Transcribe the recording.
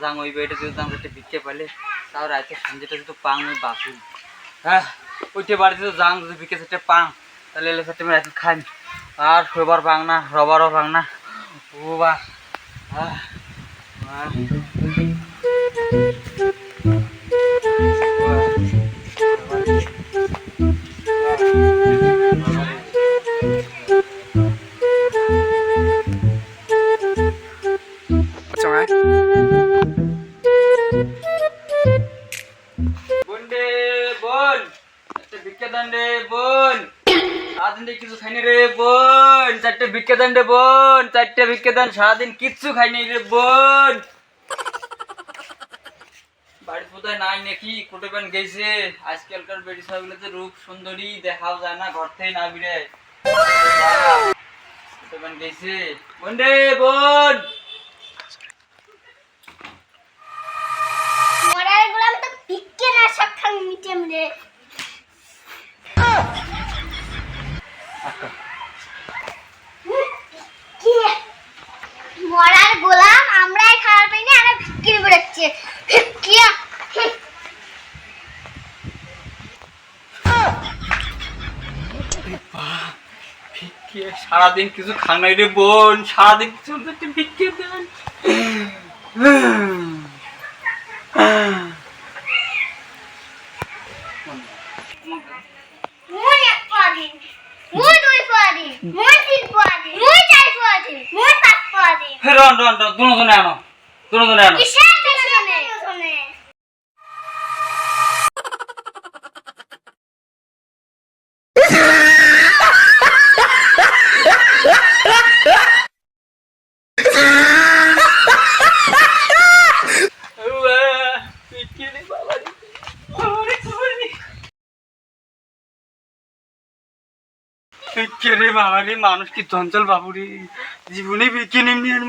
যাং ওই বাড়িটা যদি আমরা একটা ভিক্ষে পাইলে তাও রাতে সন্ধ্যেটা যদি পাং ওই বাসু হ্যাঁ ওইটা বাড়িতে তো যাং যদি ভিক্ষে সেটা পাং তাহলে এলে সেটা আমি রাতে খাই আর শোবার পাং না রবারও পাং না ও বা কিছু খাইনি রে বোন, চারটে ভিক্ষা দেন রে বোন, চারটে ভিক্ষা দেন, সারাদিন কিচ্ছু খাইনি রে বোন। বাড়ির কোথায় নাই নাকি কোটেবেন গেছে। আজকালকার বেটি সবগুলোতে রূপ সুন্দরী দেখাও যায় না, ঘর থেকে না বিরে কোটেবেন গেছে। বোন রে বোন, মরার গোলাম তো ভিক্ষে না সব খাং মিটেম রে। মরার গোলাম আমরাই খাওয়ার পাইনি আর ভিক্ষে বেড়াচ্ছে ভিক্ষিয়া। সারাদিন কিছু খান নাই রে বোন, সারাদিন কিছু ভিক্ষে দেন। মুই এক পাদি, মুই দুই পাদি, মুই তিন পাদি, মুই চার পাদি, মুই পাঁচ পাদি। রন রন রন দুজনে আনো, দুজনে আনো। কিসের দুজনে? রে বাবা রে, মানুষ কি চঞ্চল বাবুরে, জীবনে বিকে নেমনি আর